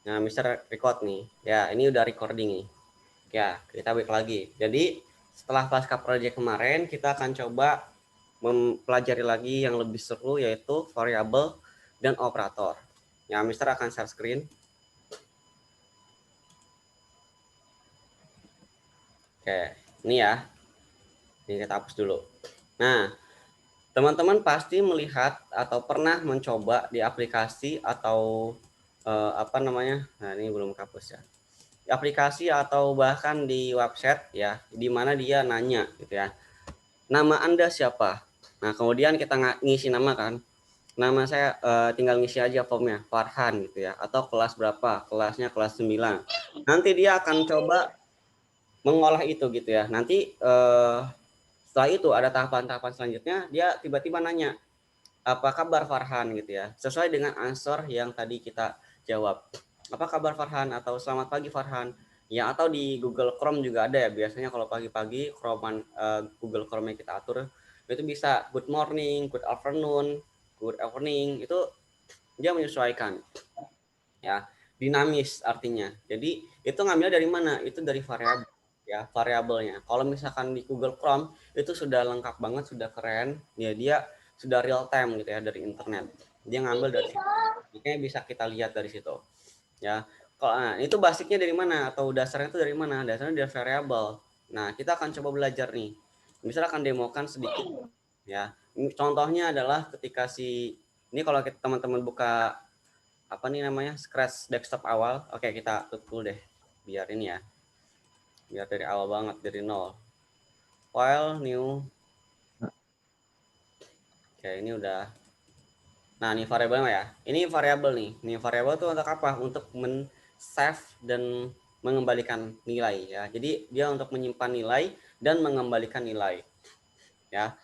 Nah, Mister record nih. Ya, ini udah recording nih. Ya, kita balik lagi. Jadi, setelah pasca project kemarin, kita akan coba mempelajari lagi yang lebih seru, yaitu variabel dan operator. Ya, Mister akan share screen. Oke, ini ya. Ini kita hapus dulu. Nah, teman-teman pasti melihat atau pernah mencoba di aplikasi atau apa namanya? Nah, ini belum hapus ya. Aplikasi atau bahkan di website ya, di mana dia nanya gitu ya. Nama Anda siapa? Nah, kemudian kita ngisi nama kan. Nama saya tinggal ngisi aja formnya, Farhan gitu ya. Atau kelas berapa? Kelasnya kelas 9. Nanti dia akan coba mengolah itu gitu ya. Nanti setelah itu ada tahapan-tahapan selanjutnya, dia tiba-tiba nanya, apa kabar Farhan gitu ya. Sesuai dengan answer yang tadi kita jawab. Apa kabar Farhan atau selamat pagi Farhan. Ya, atau di Google Chrome juga ada ya. Biasanya kalau pagi-pagi Google Chrome yang kita atur itu bisa good morning, good afternoon, good evening. Itu dia menyesuaikan ya. Dinamis artinya. Jadi itu ngambil dari mana? Itu dari variabel ya, variabelnya. Kalau misalkan di Google Chrome itu sudah lengkap banget, sudah keren. Ya dia sudah real time gitu ya dari internet. Dia ngambil dari situ. Makanya bisa kita lihat dari situ. Ya. Kalau nah, itu basicnya dari mana atau dasarnya itu dari mana? Dasarnya dari variabel. Nah, kita akan coba belajar nih. Misalnya akan demokan sedikit ya. Contohnya adalah ketika ini kalau teman-teman buka apa nih namanya scratch desktop awal. Oke, kita tutup dulu deh biar ini ya, biar dari awal banget dari nol. File new. Oke, ini udah. Nah, ini variabelnya ya, ini variabel nih. Ini variabel tuh untuk apa? Untuk men-save dan mengembalikan nilai ya. Jadi dia untuk menyimpan nilai dan mengembalikan nilai ya.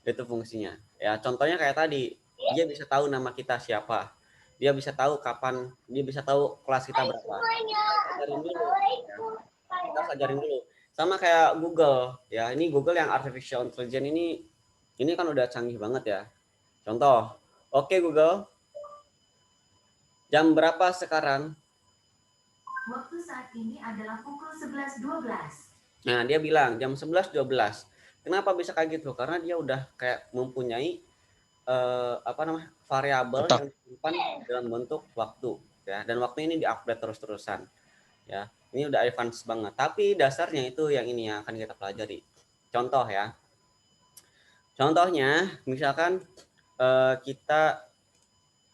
Itu fungsinya ya. Contohnya kayak tadi, dia bisa tahu nama kita siapa, dia bisa tahu kapan, dia bisa tahu kelas kita berapa. Ajarin dulu ya. Kita harus ajarin dulu sama kayak Google ya. Ini Google yang artificial intelligence ini kan udah canggih banget ya. Contoh, oke Google, jam berapa sekarang? Waktu saat ini adalah pukul 11.12. Nah, dia bilang jam 11.12. Kenapa bisa kayak gitu? Karena dia udah kayak mempunyai apa namanya? Variabel yang disimpan dalam bentuk waktu ya. Dan waktu ini diupdate terus-terusan. Ya, ini udah advance banget. Tapi dasarnya itu yang ini yang akan kita pelajari. Contoh ya. Contohnya misalkan kita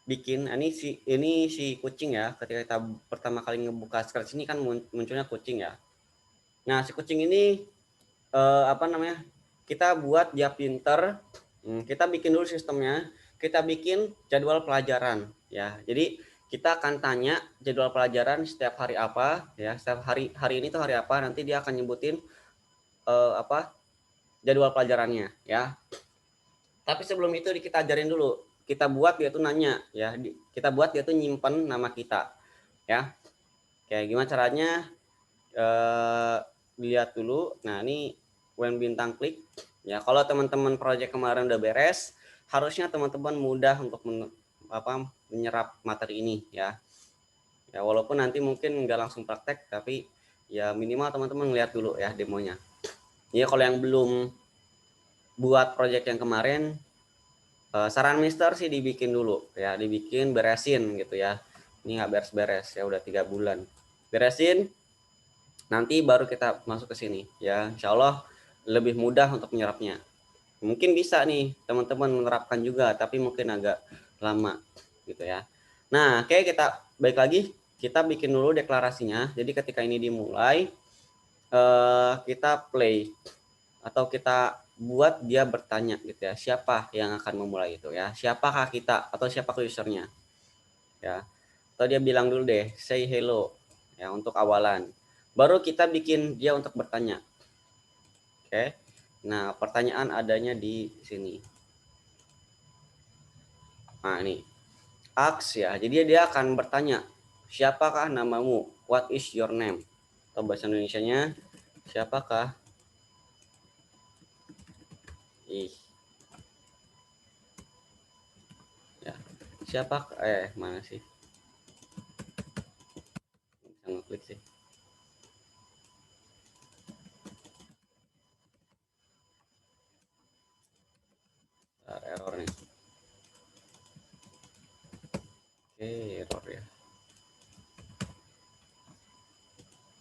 bikin ini si kucing ya. Ketika kita pertama kali ngebuka Scratch ini kan munculnya kucing ya. Nah, si kucing ini apa namanya? Kita buat dia pinter. Kita bikin dulu sistemnya. Kita bikin jadwal pelajaran ya. Jadi kita akan tanya jadwal pelajaran setiap hari apa ya. Setiap hari ini tuh hari apa, nanti dia akan nyebutin apa jadwal pelajarannya ya. Tapi sebelum itu kita ajarin dulu. Kita buat dia tuh nanya ya. Kita buat dia tuh nyimpen nama kita ya. Kayak gimana caranya? Lihat dulu. Nah, ini when bintang klik ya. Kalau teman-teman project kemarin udah beres, harusnya teman-teman mudah untuk menyerap materi ini ya. Ya, walaupun nanti mungkin nggak langsung praktek, tapi ya minimal teman-teman lihat dulu ya demonya. Ya, kalau yang belum buat project yang kemarin, saran Mister sih dibikin dulu ya, dibikin beresin gitu ya. Ini nggak beres-beres ya, udah 3 bulan. Beresin, nanti baru kita masuk ke sini ya. Insya Allah lebih mudah untuk menyerapnya. Mungkin bisa nih teman-teman menerapkan juga, tapi mungkin agak lama gitu ya. Nah, oke, kita balik lagi, kita bikin dulu deklarasinya. Jadi ketika ini dimulai, kita play atau kita buat dia bertanya gitu ya, siapa yang akan memulai itu ya, siapakah kita atau siapa usernya ya. Atau dia bilang dulu deh say hello ya untuk awalan, baru kita bikin dia untuk bertanya. Oke, nah pertanyaan adanya di sini. Nah ini ask ya, jadi dia akan bertanya siapakah namamu, what is your name, atau bahasa Indonesianya siapakah ih ya, siapa mana sih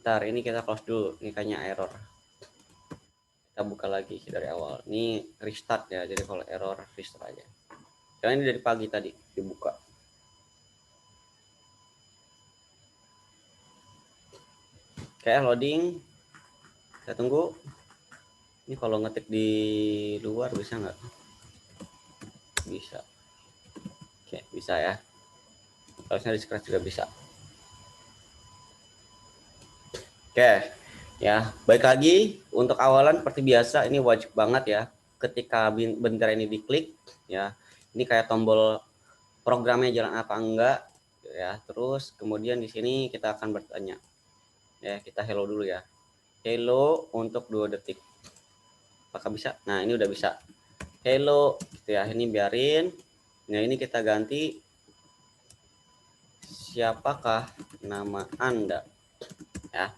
Bentar, ini kita close dulu. Ini kayaknya error. Kita buka lagi dari awal. Ini restart ya. Jadi kalau error restart aja. Karena ini dari pagi tadi dibuka. Oke, loading. Kita tunggu. Ini kalau ngetik di luar bisa nggak? Bisa. Oke, bisa ya. Harusnya di scratch juga bisa. Oke, ya. Baik lagi untuk awalan seperti biasa ini wajib banget ya. Ketika bendera ini diklik, ya. Ini kayak tombol programnya jalan apa enggak, ya. Terus kemudian di sini kita akan bertanya. Ya, kita hello dulu ya. Hello untuk 2 detik. Apakah bisa? Nah, ini udah bisa. Hello, gitu ya. Ini biarin. Nah, ini kita ganti siapakah nama Anda? Ya.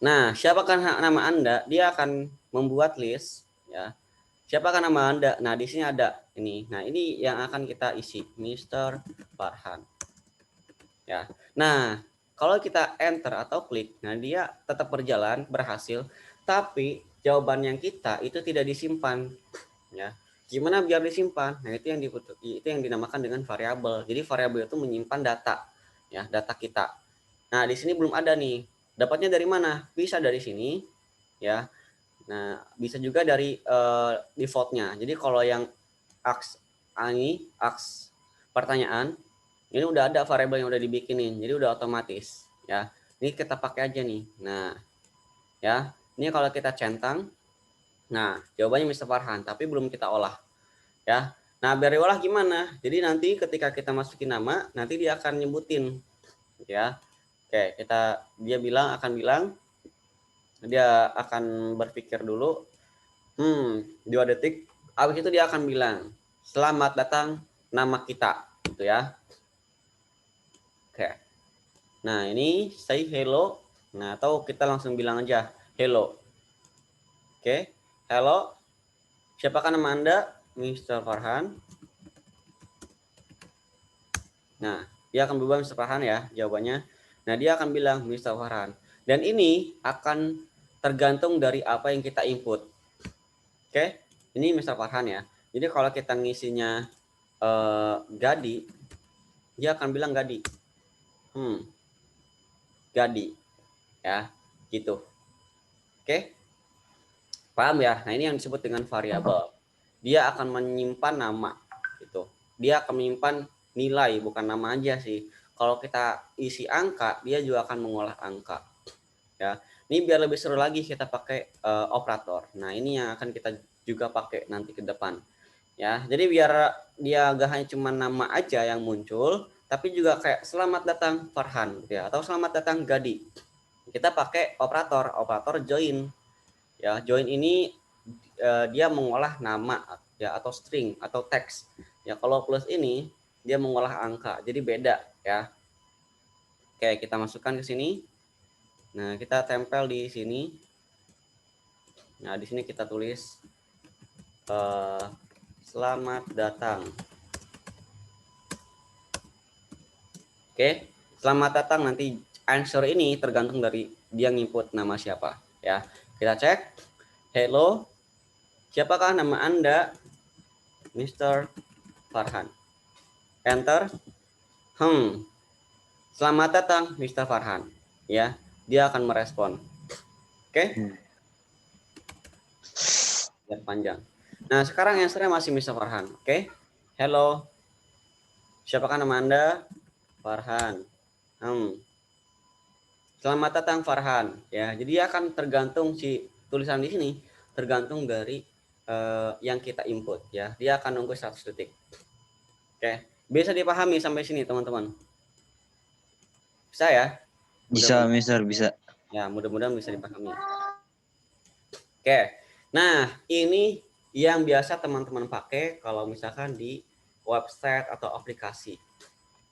Nah, siapakah nama Anda? Dia akan membuat list, ya. Siapakah nama Anda? Nah, di sini ada ini. Nah, ini yang akan kita isi, Mr. Farhan. Ya. Nah, kalau kita enter atau klik, nah dia tetap berjalan, berhasil, tapi jawaban yang kita itu tidak disimpan, ya. Gimana biar disimpan? Nah, itu yang dinamakan dengan variabel. Jadi variabel itu menyimpan data, ya, data kita. Nah, di sini belum ada nih. Dapatnya dari mana? Bisa dari sini, ya. Nah, bisa juga dari defaultnya. Jadi kalau yang aks pertanyaan, ini udah ada variabel yang udah dibikinin, jadi udah otomatis, ya. Ini kita pakai aja nih. Nah, ya, ini kalau kita centang, nah jawabannya Mr. Farhan, tapi belum kita olah, ya. Nah, biar diolah gimana? Jadi nanti ketika kita masukin nama, nanti dia akan nyebutin, ya. Oke, dia akan berpikir dulu, 2 detik, habis itu dia akan bilang, selamat datang nama kita, gitu ya. Oke. Nah, ini say hello. Nah, atau kita langsung bilang aja hello. Oke. Hello. Siapakah nama Anda? Mr. Farhan. Nah, dia akan berubah Mr. Farhan ya jawabannya. Nah, dia akan bilang Mr. Farhan. Dan ini akan tergantung dari apa yang kita input. Oke. Ini Mr. Farhan ya. Jadi kalau kita ngisinya Gadi, dia akan bilang Gadi. Gadi. Ya, gitu. Oke. Paham ya? Nah, ini yang disebut dengan variabel. Dia akan menyimpan nama gitu. Dia akan menyimpan nilai, bukan nama aja sih. Kalau kita isi angka, dia juga akan mengolah angka. Ya. Ini biar lebih seru lagi kita pakai operator. Nah, ini yang akan kita juga pakai nanti ke depan. Ya. Jadi biar dia gak hanya cuma nama aja yang muncul, tapi juga kayak selamat datang Farhan gitu ya, atau selamat datang Gadi. Kita pakai operator join. Ya, join ini dia mengolah nama ya, atau string atau teks. Ya, kalau plus ini dia mengolah angka. Jadi beda ya. Oke, kita masukkan ke sini. Nah, kita tempel di sini. Nah, di sini kita tulis selamat datang. Oke, selamat datang, nanti answer ini tergantung dari dia nginput nama siapa ya. Kita cek. Hello. Siapakah nama Anda? Mr. Farhan. Enter. Selamat datang Mr. Farhan. Ya, dia akan merespon. Oke? Lihat panjang. Nah, sekarang answernya masih Mr. Farhan. Oke? Hello. Siapakah nama Anda? Farhan. Selamat datang Farhan. Ya, jadi akan tergantung si tulisan di sini tergantung dari yang kita input ya. Dia akan nunggu 100 detik. Oke, bisa dipahami sampai sini teman-teman? Bisa ya? Bisa, Mister, bisa. Ya, mudah-mudahan bisa dipahami. Oke. Nah, ini yang biasa teman-teman pakai kalau misalkan di website atau aplikasi.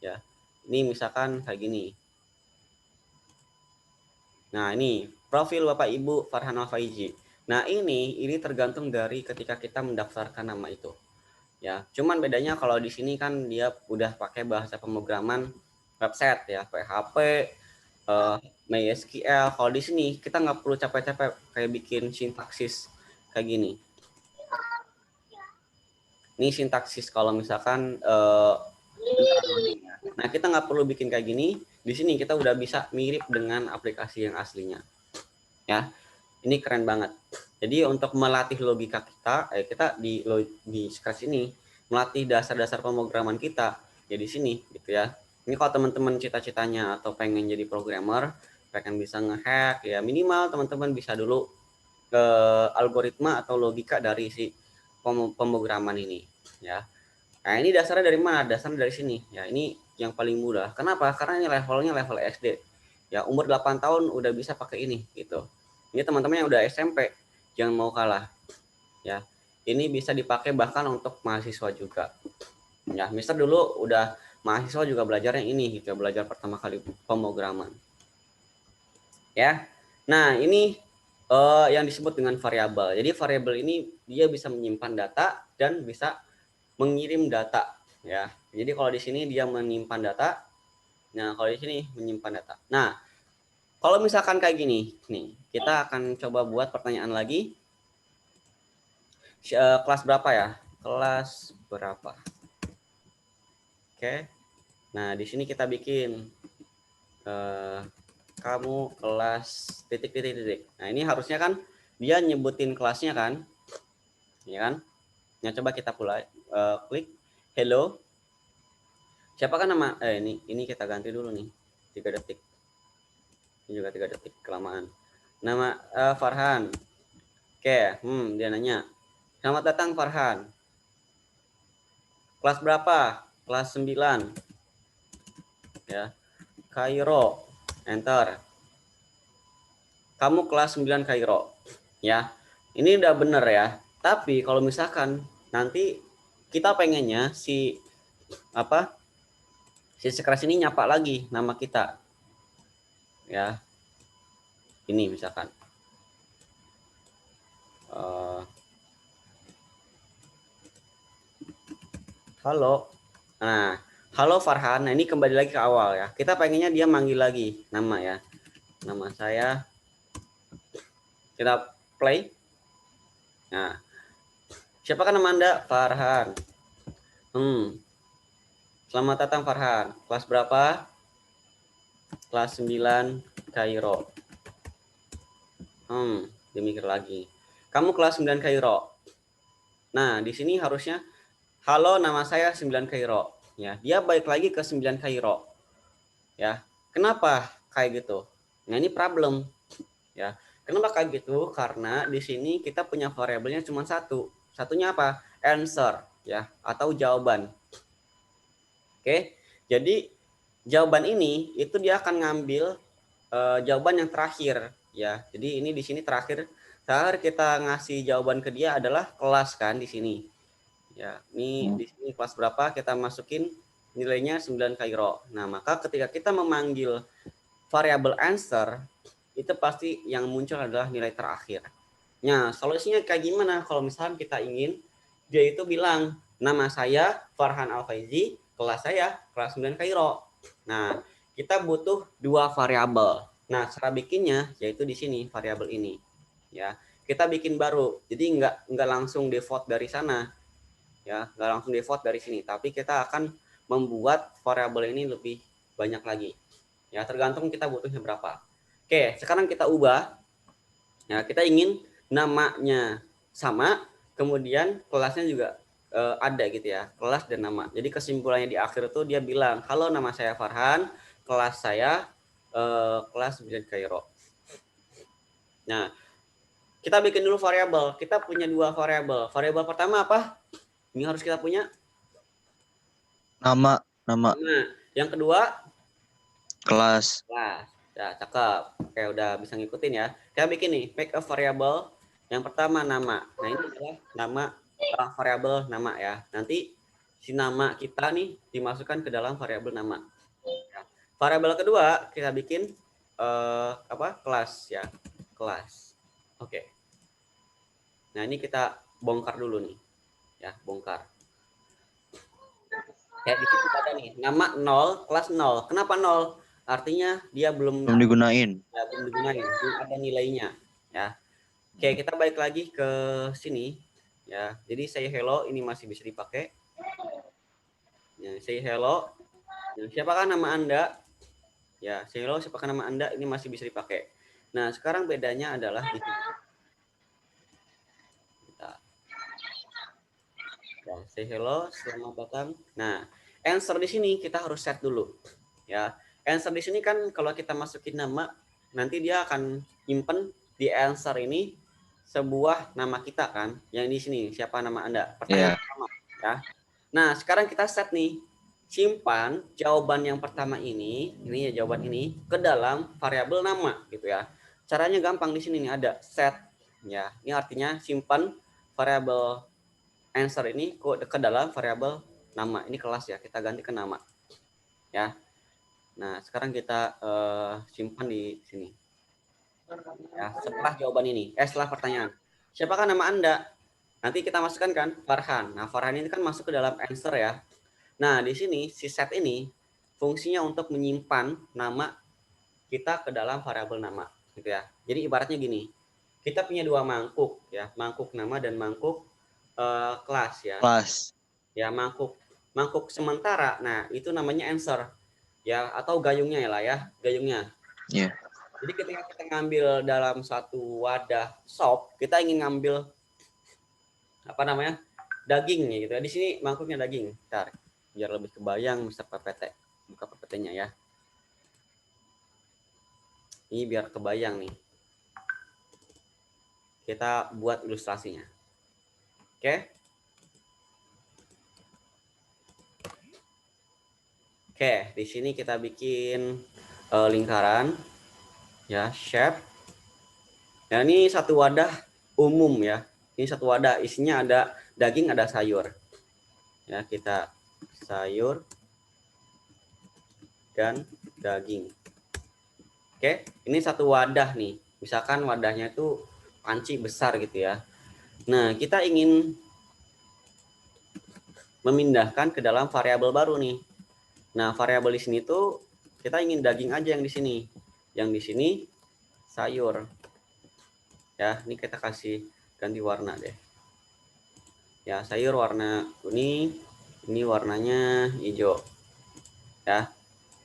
Ya. Ini misalkan kayak gini. Nah, ini profil Bapak Ibu Farhan Al-Faizi. Nah, ini tergantung dari ketika kita mendaftarkan nama itu. Ya, cuman bedanya kalau di sini kan dia udah pakai bahasa pemrograman website ya, PHP, MySQL. Kalau di sini kita nggak perlu capek-capek kayak bikin sintaksis kayak gini. Ini sintaksis kalau misalkan nah kita nggak perlu bikin kayak gini. Di sini kita udah bisa mirip dengan aplikasi yang aslinya. Ya, ini keren banget. Jadi untuk melatih logika kita di Scratch ini melatih dasar-dasar pemrograman kita ya di sini gitu ya. Ini kalau teman-teman cita-citanya atau pengen jadi programmer, pengen bisa ngehack ya minimal teman-teman bisa dulu ke algoritma atau logika dari si pemrograman ini ya. Nah, ini dasarnya dari mana? Dasarnya dari sini. Ya, ini yang paling mudah. Kenapa? Karena ini levelnya level SD. Ya, umur 8 tahun udah bisa pakai ini gitu. Ini teman-teman yang udah SMP jangan mau kalah. Ya. Ini bisa dipakai bahkan untuk mahasiswa juga. Ya, Mister dulu udah mahasiswa juga belajar yang ini gitu, belajar pertama kali pemrograman. Ya. Nah, ini yang disebut dengan variabel. Jadi variabel ini dia bisa menyimpan data dan bisa mengirim data ya. Jadi kalau di sini dia menyimpan data. Nah, kalau di sini menyimpan data. Nah, kalau misalkan kayak gini, nih, kita akan coba buat pertanyaan lagi. Kelas berapa ya? Kelas berapa? Oke. Nah, di sini kita bikin kamu kelas titik. Nah, ini harusnya kan dia nyebutin kelasnya kan? Ya kan? Nah, coba kita klik hello. Siapakah nama ini kita ganti dulu nih 3 detik. Ini juga 3 detik kelamaan. Nama Farhan. Oke, dia nanya. Selamat datang Farhan. Kelas berapa? Kelas 9. Ya. Kairo. Enter. Kamu kelas 9 Kairo. Ya. Ini udah bener ya. Tapi kalau misalkan nanti kita pengennya si Scratch ini nyapa lagi nama kita. Ya. Ini misalkan. Halo. Nah, halo Farhan. Nah, ini kembali lagi ke awal ya. Kita pengennya dia manggil lagi nama ya. Nama saya. Kita play. Nah, siapakah nama Anda? Farhan. Selamat datang Farhan. Kelas berapa? Kelas 9 Kairo. Dia mikir lagi. Kamu kelas 9 Kairo. Nah, di sini harusnya halo nama saya 9 Kairo. Ya, dia balik lagi ke 9 Kairo. Ya. Kenapa kayak gitu? Nah, ini problem. Ya. Kenapa kayak gitu? Karena di sini kita punya variabelnya cuma satu. Satunya apa? Answer ya atau jawaban. Oke. Jadi jawaban ini itu dia akan ngambil jawaban yang terakhir ya. Jadi ini di sini terakhir kita ngasih jawaban ke dia adalah kelas kan di sini. Ya, ini di sini kelas berapa kita masukin nilainya 9 Kairo. Nah, maka ketika kita memanggil variabel answer itu pasti yang muncul adalah nilai terakhir. Nah, solusinya kayak gimana kalau misalnya kita ingin dia itu bilang nama saya Farhan Alfaizi, kelas saya kelas 9 Kairo. Nah, kita butuh dua variabel. Nah, cara bikinnya yaitu di sini variabel ini. Ya, kita bikin baru. Jadi nggak langsung default dari sana. Ya, nggak langsung default dari sini, tapi kita akan membuat variabel ini lebih banyak lagi. Ya, tergantung kita butuhnya berapa. Oke, sekarang kita ubah. Ya, kita ingin namanya sama, kemudian kelasnya juga ada gitu ya, kelas dan nama. Jadi kesimpulannya di akhir itu dia bilang, halo nama saya Farhan, kelas saya kelas 9 Kairo. Nah, kita bikin dulu variabel. Kita punya dua variabel. Variabel pertama apa? Ini harus kita punya nama. Nah, yang kedua Kelas. kelas. Ya, cakep. Oke, udah bisa ngikutin ya. Kita bikin nih, make a variable. Yang pertama nama. Nah, ini adalah nama variabel nama ya. Nanti si nama kita nih dimasukkan ke dalam variabel nama. Ya. Variabel kedua kita bikin kelas ya. Kelas. Oke. Nah, ini kita bongkar dulu nih. Ya, bongkar. Kayak di sini ada nih, nama 0, kelas 0. Kenapa 0? artinya dia belum Belum digunain. ya, belum digunain, belum ada nilainya ya. Oke, kita balik lagi ke sini ya. Jadi say hello ini masih bisa dipakai. Ya, say hello. Ya, siapakah nama Anda? Ya, say hello siapakah nama Anda ini masih bisa dipakai. Nah, sekarang bedanya adalah di sini. Kita ya, say hello, selamat datang. Nah, answer di sini kita harus set dulu. Ya, answer di sini kan kalau kita masukin nama, nanti dia akan nyimpen di answer ini sebuah nama kita kan, yang di sini siapa nama Anda? Pertanyaan pertama ya. Nah, sekarang kita set nih, simpan jawaban yang pertama ini ya jawaban ini ke dalam variabel nama gitu ya. Caranya gampang di sini nih ada set ya. Ini artinya simpan variabel answer ini ke dalam variabel nama. Ini kelas ya, kita ganti ke nama ya. Nah, sekarang kita simpan di sini. Ya, setelah jawaban ini, setelah pertanyaan. Siapakah nama Anda? Nanti kita masukkan kan Farhan. Nah, Farhan ini kan masuk ke dalam answer ya. Nah, di sini si set ini fungsinya untuk menyimpan nama kita ke dalam variabel nama gitu ya. Jadi ibaratnya gini. Kita punya dua mangkuk ya, mangkuk nama dan mangkuk kelas ya. Kelas. Ya, mangkuk sementara. Nah, itu namanya answer. Ya, atau gayungnya ya lah ya, gayungnya. Ya. Jadi ketika kita ngambil dalam satu wadah sop, kita ingin ngambil apa namanya? Daging gitu. Di sini mangkuknya daging. Bentar, biar lebih kebayang Mister PPT. Buka PPT-nya ya. Ini biar kebayang nih. Kita buat ilustrasinya. Oke? Oke, di sini kita bikin lingkaran ya, shape. Nah, ini satu wadah umum ya. Ini satu wadah isinya ada daging, ada sayur. Ya, kita sayur dan daging. Oke, ini satu wadah nih. Misalkan wadahnya itu panci besar gitu ya. Nah, kita ingin memindahkan ke dalam variabel baru nih. Nah, variabel di sini tuh kita ingin daging aja yang di sini. Yang di sini sayur. Ya, ini kita kasih ganti warna deh. Ya, sayur warna kuning, ini warnanya hijau. Ya.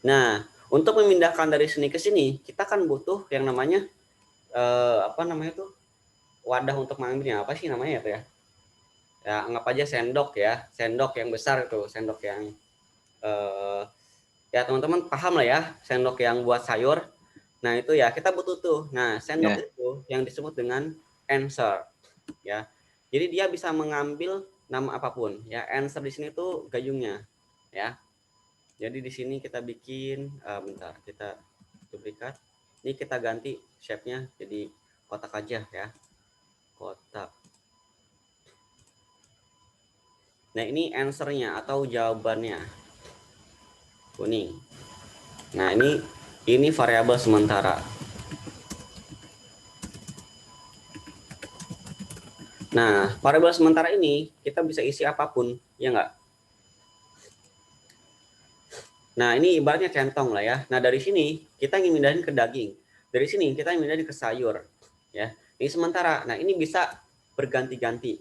Nah, untuk memindahkan dari sini ke sini, kita kan butuh yang namanya apa namanya tuh? Wadah untuk mengambilnya. Apa sih namanya ya? Ya, anggap aja sendok ya. Sendok yang besar itu, sendok yang ya teman-teman paham lah ya, sendok yang buat sayur. Nah, itu ya kita butuh tuh. Nah, sendok itu yang disebut dengan answer ya. Jadi dia bisa mengambil nama apapun ya. Answer di sini tuh gayungnya ya. Jadi di sini kita bikin bentar, kita duplikat. Ini kita ganti shape-nya jadi kotak aja ya. Kotak. Nah, ini answer-nya atau jawabannya. Kuning. Nah, ini variabel sementara. Nah, variabel sementara ini kita bisa isi apapun, ya enggak? Nah, ini ibaratnya centong lah ya. Nah, dari sini kita ingin mindahin ke daging. Dari sini kita ingin mindahin ke sayur. Ya, ini sementara. Nah, ini bisa berganti-ganti.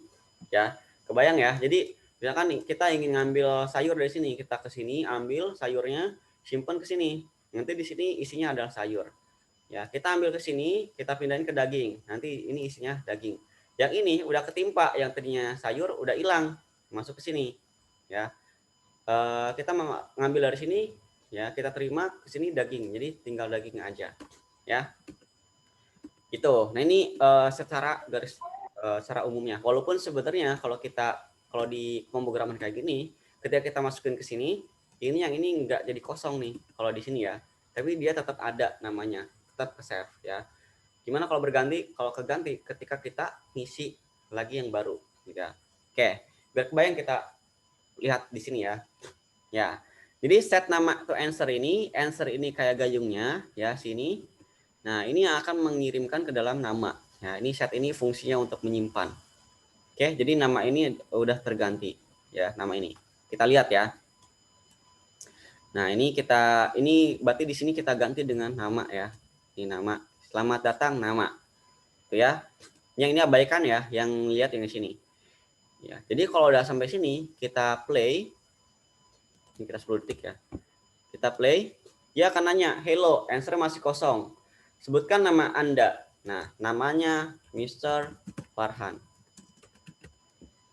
Ya, kebayang ya. Jadi, misalkan nih, kita ingin ngambil sayur dari sini, kita ke sini, ambil sayurnya, simpan ke sini. Nanti di sini isinya adalah sayur. Ya, kita ambil ke sini, kita pindahin ke daging. Nanti ini isinya daging. Yang ini udah ketimpa, yang tadinya sayur udah hilang, masuk ke sini. Ya, kita mengambil dari sini ya, kita terima ke sini daging, jadi tinggal daging aja ya itu. Nah, ini secara garis secara umumnya, walaupun sebenarnya kalau di pemrograman kayak gini, ketika kita masukin ke sini, yang ini enggak jadi kosong nih kalau di sini ya, tapi dia tetap ada namanya, tetap ke save ya. Gimana kalau berganti, kalau keganti ketika kita ngisi lagi yang baru gitu ya. Oke, biar kebayang kita lihat di sini ya. Ya, jadi set nama to answer ini kayak gayungnya ya sini. Nah, ini yang akan mengirimkan ke dalam nama. Nah, ini set ini fungsinya untuk menyimpan. Oke, jadi nama ini udah terganti ya, nama ini. Kita lihat ya. Nah, ini berarti di sini kita ganti dengan nama ya. Ini nama. Selamat datang nama. Itu ya. Yang ini abaikan ya, yang lihat yang di sini. Ya. Jadi kalau udah sampai sini, kita play. Ini kita 10 detik ya. Kita play. Dia akan nanya, "Hello, answer masih kosong. Sebutkan nama Anda." Nah, namanya Mr. Farhan.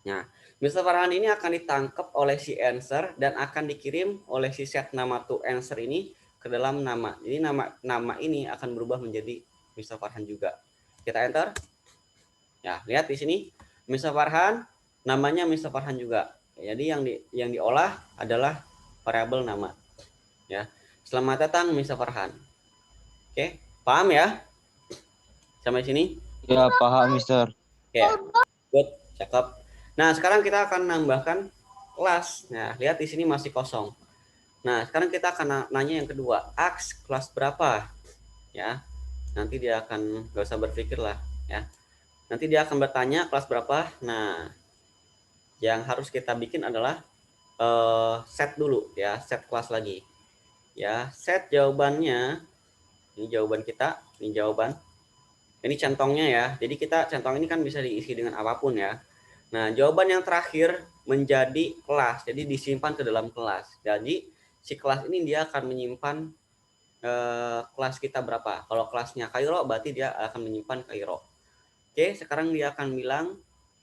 Nah, Mr. Farhan ini akan ditangkap oleh si answer dan akan dikirim oleh si set nama to answer ini ke dalam nama. Jadi nama ini akan berubah menjadi Mr. Farhan juga. Kita enter. Ya, lihat di sini Mr. Farhan, namanya Mr. Farhan juga. Jadi yang diolah adalah variabel nama. Ya. Selamat datang Mr. Farhan. Oke, paham ya? Sampai sini? Ya, paham, Mister. Oke. Good, cakep. Nah, sekarang kita akan nambahkan kelas. Nah, lihat di sini masih kosong. Nah, sekarang kita akan nanya yang kedua. Aks kelas berapa? Ya, nanti dia akan nggak usah berpikir lah. Ya, nanti dia akan bertanya kelas berapa. Nah, yang harus kita bikin adalah set dulu ya, set kelas lagi. Ya, set jawabannya. Ini jawaban kita. Ini jawaban. Ini centongnya ya. Jadi centong ini kan bisa diisi dengan apapun ya. Nah, jawaban yang terakhir menjadi kelas. Jadi disimpan ke dalam kelas. Jadi si kelas ini dia akan menyimpan kelas kita berapa. Kalau kelasnya Kairo berarti dia akan menyimpan Kairo. Oke, sekarang dia akan bilang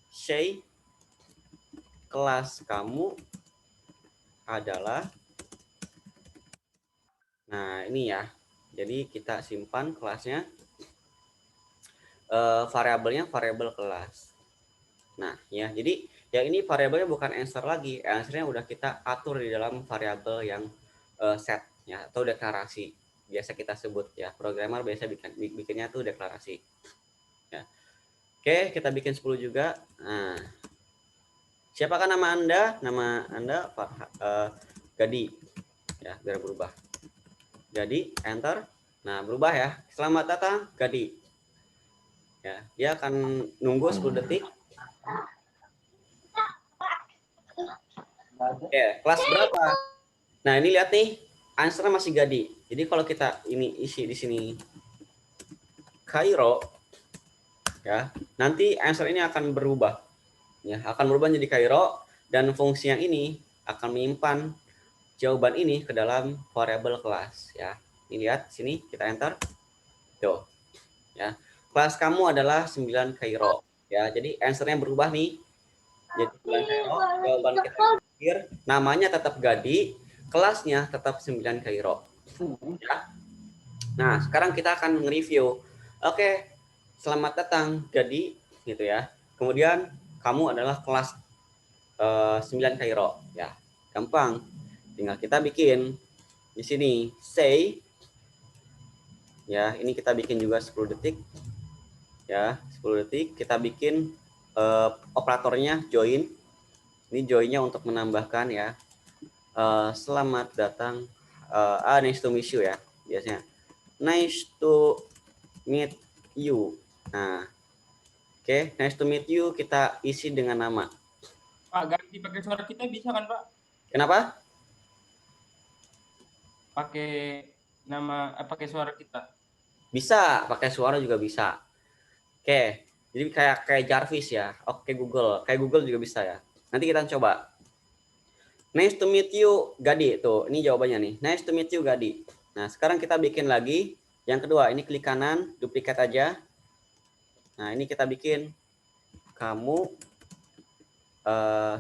say kelas kamu adalah. Nah, ini ya. Jadi kita simpan kelasnya, variabelnya variabel kelas. Nah, ya, jadi yang ini variabelnya bukan answer lagi. Answernya udah kita atur di dalam variabel yang set ya, atau deklarasi. Biasa kita sebut ya. Programmer biasa bikinnya tuh deklarasi. Ya. Oke, kita bikin 10 juga. Nah, siapakah nama Anda? Nama Anda Gadi. Ya, biar berubah. Gadi, enter. Nah, berubah ya. Selamat datang Gadi. Ya, dia akan nunggu 10 detik. Oke, kelas berapa? Nah, ini lihat nih, answernya masih Gadi. Jadi kalau kita ini isi di sini Kairo, ya, nanti answer ini akan berubah. Ya, akan berubah menjadi Kairo dan fungsi yang ini akan menyimpan jawaban ini ke dalam variabel kelas. Ya, ini lihat sini kita enter. Tuh, ya, kelas kamu adalah 9 Kairo. Ya, jadi answernya berubah nih. Jadi 9 Kairo, jawaban kita terakhir, namanya tetap Gadi, kelasnya tetap 9 Kairo. Ya. Nah, sekarang kita akan nge-review. Oke, selamat datang Gadi, gitu ya. Kemudian kamu adalah kelas 9 Kairo, ya. Gampang. Tinggal kita bikin di sini say, ya. Ini kita bikin juga 10 detik, ya. 10 detik. Kita bikin operatornya join. Ini joinnya untuk menambahkan ya. Selamat datang. Nice to meet you ya, biasanya. Nice to meet you. Nah, oke, nice to meet you kita isi dengan nama. Pak, ganti pakai suara kita bisa kan, Pak? Kenapa? Pakai nama, pakai suara kita. Bisa, pakai suara juga bisa. Oke, jadi kayak Jarvis ya. Oke Google, kayak Google juga bisa ya. Nanti kita coba. Nice to meet you, Gadi. Tuh, ini jawabannya nih. Nice to meet you, Gadi. Nah, sekarang kita bikin lagi. Yang kedua, ini klik kanan, duplikat aja. Nah, ini kita bikin kamu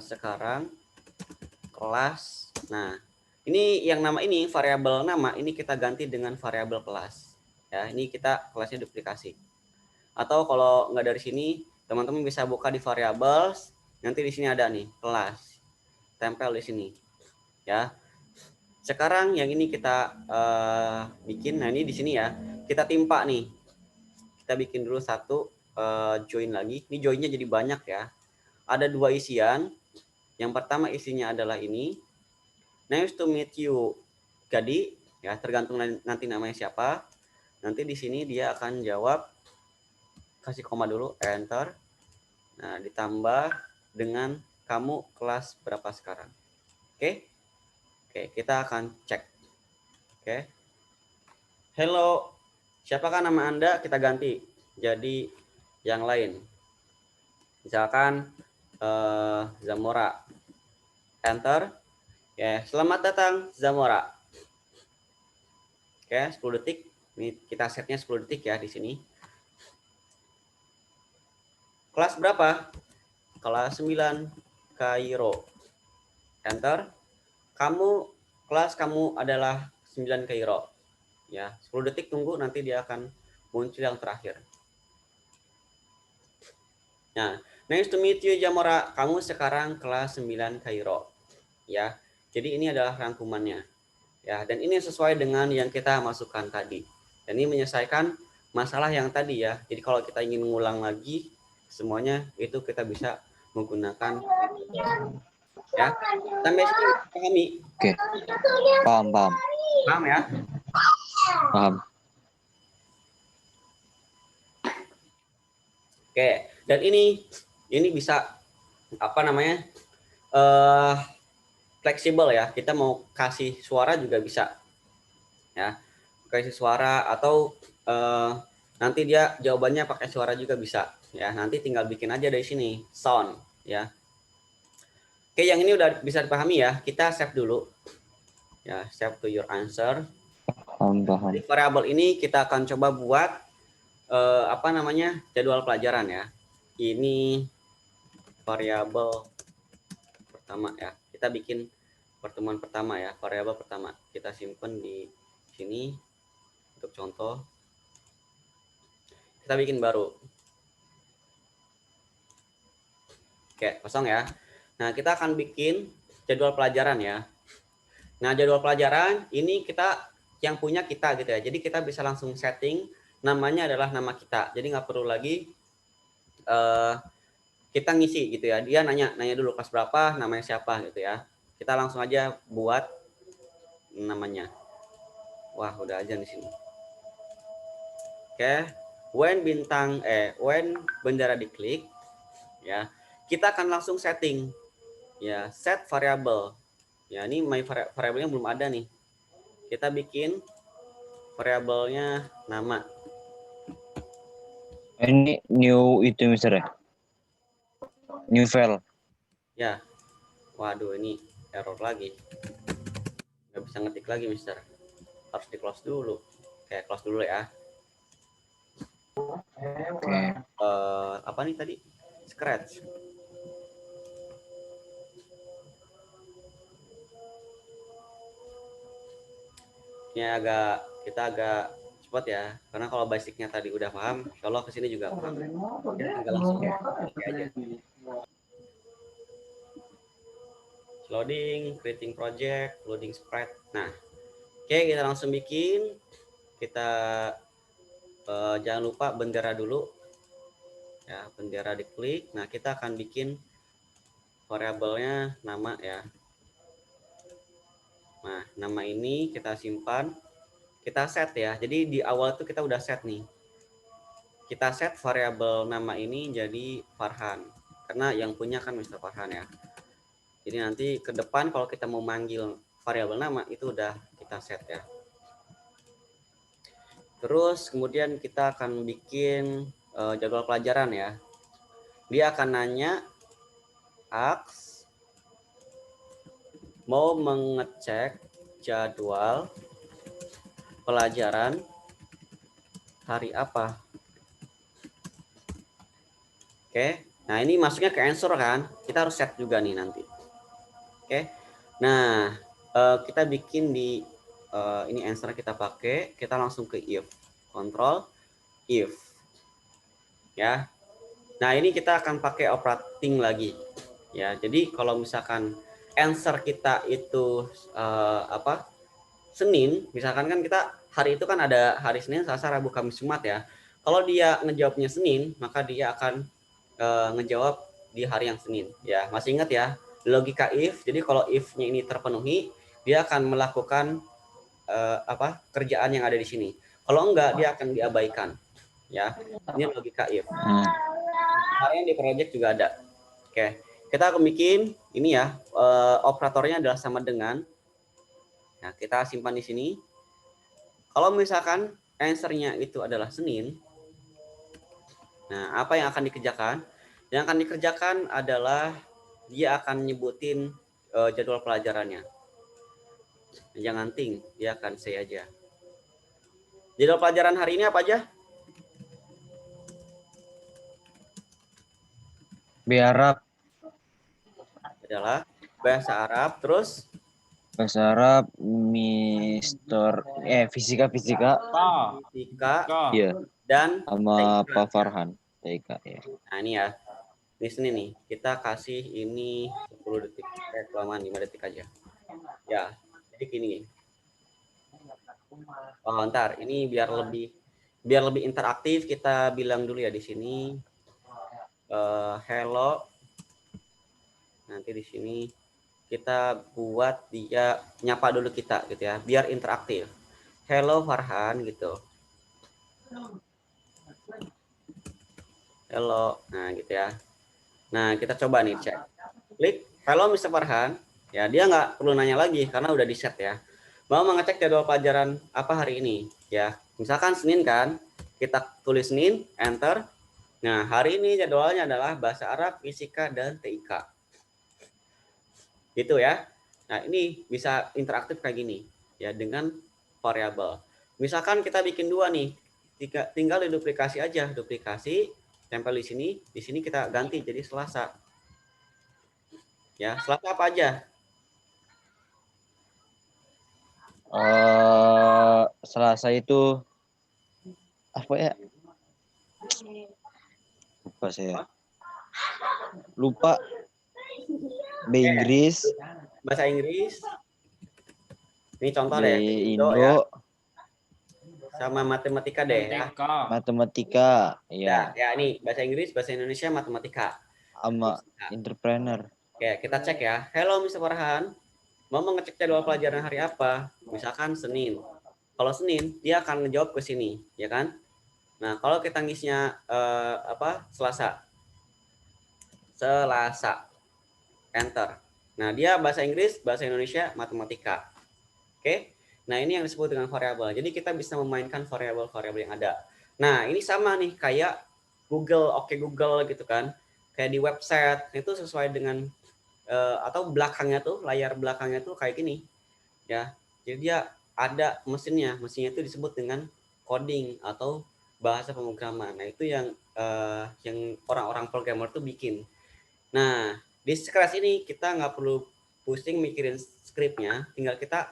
sekarang kelas. Nah, ini yang nama ini variabel nama ini kita ganti dengan variabel kelas. Ya, ini kita kelasnya duplikasi. Atau kalau nggak dari sini, teman-teman bisa buka di variables. Nanti di sini ada nih kelas, tempel di sini. Ya. Sekarang yang ini kita bikin. Nah, ini di sini ya. Kita timpa nih. Kita bikin dulu satu join lagi. Ini joinnya jadi banyak ya. Ada 2 isian. Yang pertama isinya adalah ini. Nice to meet you, Gadi. Ya, tergantung nanti namanya siapa. Nanti di sini dia akan jawab, kasih koma dulu, enter. Nah, ditambah dengan kamu kelas berapa sekarang. Oke? Oke, kita akan cek. Oke. Hello, siapakah nama Anda? Kita ganti jadi yang lain. Misalkan Zamora. Enter. Oke, selamat datang Zamora. Oke, 10 detik. Ini kita setnya 10 detik ya di sini. Kelas berapa? Kelas 9 Kairo. Enter. Kelas kamu adalah 9 Kairo. Ya, 10 detik tunggu, nanti dia akan muncul yang terakhir. Nah, nice to meet you Zamora. Kamu sekarang kelas 9 Kairo. Ya. Jadi ini adalah rangkumannya. Ya, dan ini sesuai dengan yang kita masukkan tadi. Dan ini menyelesaikan masalah yang tadi ya. Jadi kalau kita ingin mengulang lagi semuanya itu kita bisa menggunakan ya. Sampai sini pahami? Oke. Paham. Paham ya? Paham. Oke, dan ini bisa apa namanya? Fleksibel ya. Kita mau kasih suara juga bisa. Ya. Kasih suara atau nanti dia jawabannya pakai suara juga bisa. Ya, nanti tinggal bikin aja dari sini sound ya. Oke, yang ini udah bisa dipahami ya. Kita save dulu. Ya, save to your answer. Paham. Di variabel ini kita akan coba buat apa namanya? Jadwal pelajaran ya. Ini variabel pertama ya. Kita bikin pertemuan pertama ya, variabel pertama. Kita simpan di sini untuk contoh. Kita bikin baru. Oke, kosong ya. Nah, kita akan bikin jadwal pelajaran ya. Nah, jadwal pelajaran ini yang punya kita gitu ya. Jadi kita bisa langsung setting namanya adalah nama kita. Jadi nggak perlu lagi kita ngisi gitu ya. Dia nanya dulu kelas berapa, namanya siapa gitu ya. Kita langsung aja buat namanya. Wah, udah aja di sini. Oke, when bendera diklik ya, kita akan langsung setting ya, set variable. Ya, ini my variabelnya belum ada nih. Kita bikin variabelnya nama. Ini new itu Mister ya? New file. Ya. Waduh, ini error lagi. Nggak bisa ngetik lagi, Mister. Harus di close dulu. Oke, close dulu ya. Oke. Apa nih tadi? Scratch. Ini kita agak cepat ya, karena kalau basicnya tadi udah paham, kalau kesini juga paham. Kita tinggal langsung ya. Oke aja. Loading, creating project, loading spread. Nah, oke, kita langsung bikin. Kita jangan lupa bendera dulu. Ya, bendera diklik. Nah, kita akan bikin variabelnya nama ya. Nah, nama ini kita simpan, kita set ya. Jadi di awal itu kita udah set nih. Kita set variabel nama ini jadi Farhan. Karena yang punya kan Mr. Farhan ya. Jadi nanti ke depan kalau kita mau manggil variabel nama itu udah kita set ya. Terus kemudian kita akan bikin jadwal pelajaran ya. Dia akan nanya, Aks mau mengecek jadwal pelajaran hari apa. Oke, nah ini masuknya ke answer kan, kita harus set juga nih nanti. Oke, nah kita bikin di ini answer kita pakai, kita langsung ke if, control if ya. Nah ini kita akan pakai operating lagi ya. Jadi kalau misalkan answer kita itu Senin, misalkan kan kita hari itu kan ada hari Senin, Selasa, Rabu, Kamis, Jumat ya. Kalau dia ngejawabnya Senin, maka dia akan ngejawab di hari yang Senin ya. Masih ingat ya logika if. Jadi kalau if-nya ini terpenuhi, dia akan melakukan kerjaan yang ada di sini. Kalau enggak, dia akan diabaikan ya. Ini logika if. Kemarin di project juga ada. Oke, kita akan bikin ini ya, operatornya adalah sama dengan Nah, kita simpan di sini. Kalau misalkan answer-nya itu adalah Senin, nah apa yang akan dikerjakan? Yang akan dikerjakan adalah dia akan nyebutin jadwal pelajarannya. Jangan think, dia akan say aja. Jadwal pelajaran hari ini apa aja? Biarab, Adalah bahasa Arab, terus bahasa Arab, fisika, Ka. fisika, Ka. iya, dan sama TIK. Pak Farhan, TK ya. Nah ini ya, di sini nih kita kasih ini 10 detik, kelamaan 5 detik aja. Ya, jadi gini. Oh, ntar ini biar lebih interaktif kita bilang dulu ya di sini. Hello. Nanti di sini kita buat dia nyapa dulu kita gitu ya, biar interaktif. Hello Farhan gitu. Hello. Nah, gitu ya. Nah, kita coba nih cek. Klik hello Mr. Farhan. Ya, dia nggak perlu nanya lagi karena udah di set ya. Mau mengecek jadwal pelajaran apa hari ini? Ya, misalkan Senin kan, kita tulis Senin, enter. Nah, hari ini jadwalnya adalah bahasa Arab, fisika, dan TIK. Gitu ya. Nah, ini bisa interaktif kayak gini ya dengan variabel. Misalkan kita bikin dua nih, tinggal duplikasi aja, duplikasi tempel di sini kita ganti jadi Selasa. Ya, Selasa apa aja? Selasa itu apa ya? Lupa saya. Lupa. Inggris. Bahasa Inggris. Ini contoh B deh, Indo ya, Indo. sama matematika deh ya. TK. Matematika, Ya, ya. ya ini bahasa Inggris, bahasa Indonesia, matematika. Sama entrepreneur. Oke, kita cek ya. Hello Mr. Farhan, mau mengecek jadwal pelajaran hari apa? Misalkan Senin. Kalau Senin, dia akan ngejawab ke sini, ya kan? Nah, kalau kita ngisnya Selasa. Selasa. Enter. Nah, dia bahasa Inggris, bahasa Indonesia, matematika. Oke. Nah, ini yang disebut dengan variabel. Jadi kita bisa memainkan variabel-variabel yang ada. Nah, ini sama nih kayak Google, Google gitu kan. Kayak di website itu sesuai dengan atau belakangnya tuh, layar belakangnya tuh kayak gini. Ya. Jadi dia ada mesinnya. Mesinnya itu disebut dengan coding atau bahasa pemrograman. Nah, itu yang orang-orang programmer tuh bikin. Nah, di Scratch ini kita nggak perlu pusing mikirin skripnya, tinggal kita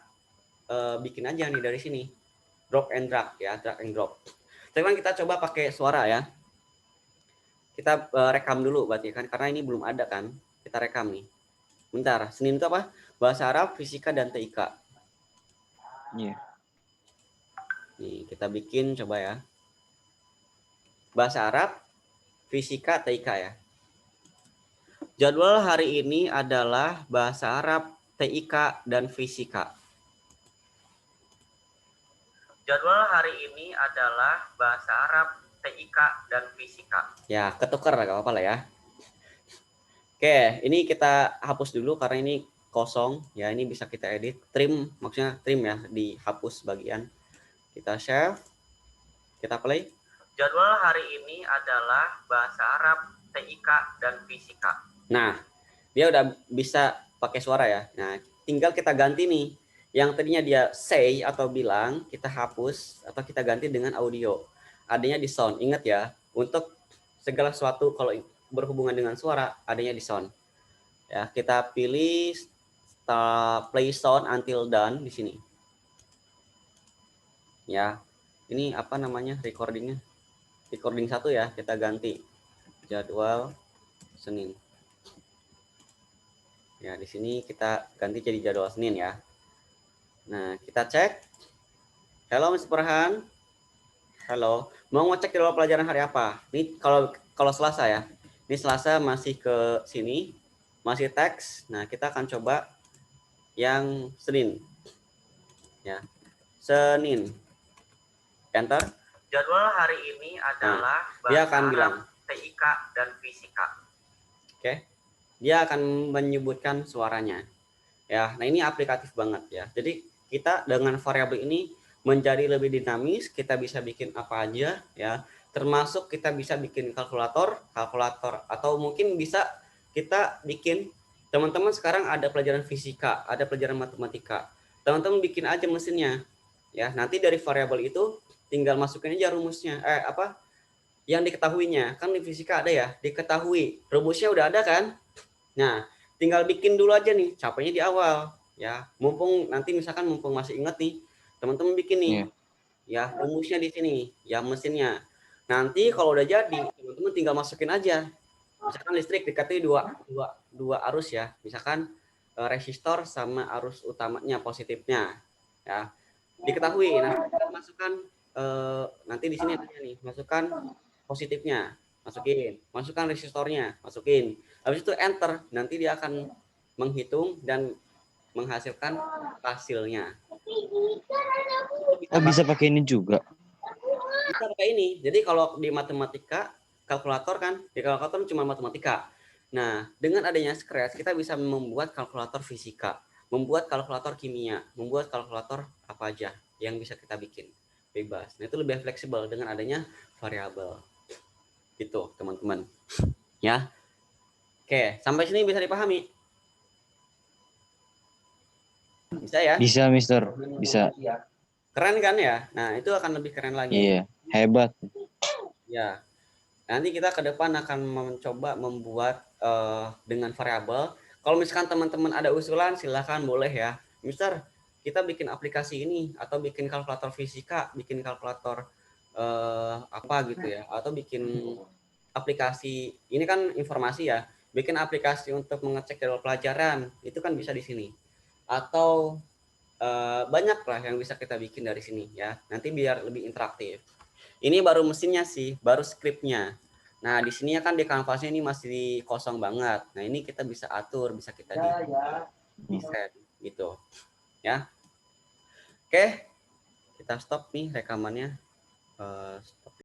bikin aja nih dari sini. Drop and drag ya, drag and drop. Sekarang kita coba pakai suara ya. Kita rekam dulu berarti kan, karena ini belum ada kan. Kita rekam nih. Bentar, Senin itu apa? Bahasa Arab, fisika, dan TIK. Iya. Nih, kita bikin coba ya. Bahasa Arab, fisika, TIK ya. Jadwal hari ini adalah bahasa Arab, TIK, dan fisika. Jadwal hari ini adalah bahasa Arab, TIK, dan fisika. Ya, ketukar gak apa-apa lah ya. Oke, ini kita hapus dulu karena ini kosong. Ya, ini bisa kita edit. Trim, maksudnya trim ya, dihapus bagian. Kita save. Kita play. Jadwal hari ini adalah bahasa Arab, TIK, dan fisika. Nah, dia udah bisa pakai suara ya. Nah, tinggal kita ganti nih. Yang tadinya dia say atau bilang, kita hapus atau kita ganti dengan audio. Adanya di sound. Ingat ya, untuk segala sesuatu kalau berhubungan dengan suara, adanya di sound. Ya, kita pilih play sound until done di sini. Ya, ini apa namanya recordingnya? Recording 1 ya, kita ganti jadwal Senin. Ya, di sini kita ganti jadi jadwal Senin ya. Nah, kita cek. Halo Mr. Farhan. Halo. Mau ngecek jadwal pelajaran hari apa? Ini kalau Selasa ya. Ini Selasa masih ke sini. Masih teks. Nah, kita akan coba yang Senin. Ya. Senin. Enter. Jadwal hari ini adalah dia akan bilang TIK dan fisika. Oke. Dia akan menyebutkan suaranya. Ya, nah ini aplikatif banget ya. Jadi kita dengan variabel ini menjadi lebih dinamis, kita bisa bikin apa aja ya. Termasuk kita bisa bikin kalkulator atau mungkin bisa kita bikin, teman-teman sekarang ada pelajaran fisika, ada pelajaran matematika. Teman-teman bikin aja mesinnya. Ya, nanti dari variabel itu tinggal masukin aja rumusnya. Yang diketahuinya. Kan di fisika ada ya, diketahui. Rumusnya udah ada kan? Nah, tinggal bikin dulu aja nih, capeknya di awal ya. Mumpung nanti misalkan masih ingat nih, teman-teman bikin nih. Iya. Ya, rumusnya di sini, ya mesinnya. Nanti kalau udah jadi, teman-teman tinggal masukin aja. Misalkan listrik dikatakan dua arus ya. Misalkan resistor sama arus utamanya positifnya ya. Diketahui. Nah, kita masukkan nanti di sini ada nih, masukkan positifnya, masukkan resistornya, masukin. Habis itu enter, nanti dia akan menghitung dan menghasilkan hasilnya. Oh, bisa pakai ini juga. Bisa pakai ini. Jadi kalau di matematika, kalkulator kan, di kalkulator cuma matematika. Nah, dengan adanya Scratch, kita bisa membuat kalkulator fisika, membuat kalkulator kimia, membuat kalkulator apa aja yang bisa kita bikin. Bebas. Nah, itu lebih fleksibel dengan adanya variabel. Gitu, teman-teman. Ya. Oke, sampai sini bisa dipahami? Bisa ya? Bisa, Mister. Bisa. Keren kan ya? Nah, itu akan lebih keren lagi. Iya, hebat. Ya. Nanti kita ke depan akan mencoba membuat dengan variabel. Kalau misalkan teman-teman ada usulan, silahkan boleh ya. Mister, kita bikin aplikasi ini atau bikin kalkulator fisika, bikin kalkulator apa gitu ya, atau bikin aplikasi. Ini kan informasi ya. Bikin aplikasi untuk mengecek jadwal pelajaran, itu kan bisa di sini. Atau banyak lah yang bisa kita bikin dari sini ya. Nanti biar lebih interaktif. Ini baru mesinnya sih, baru skripnya. Nah, di sini kan di kanvasnya ini masih kosong banget. Nah, ini kita bisa atur, bisa kita desain gitu. Ya. Oke, kita stop nih rekamannya. Stop.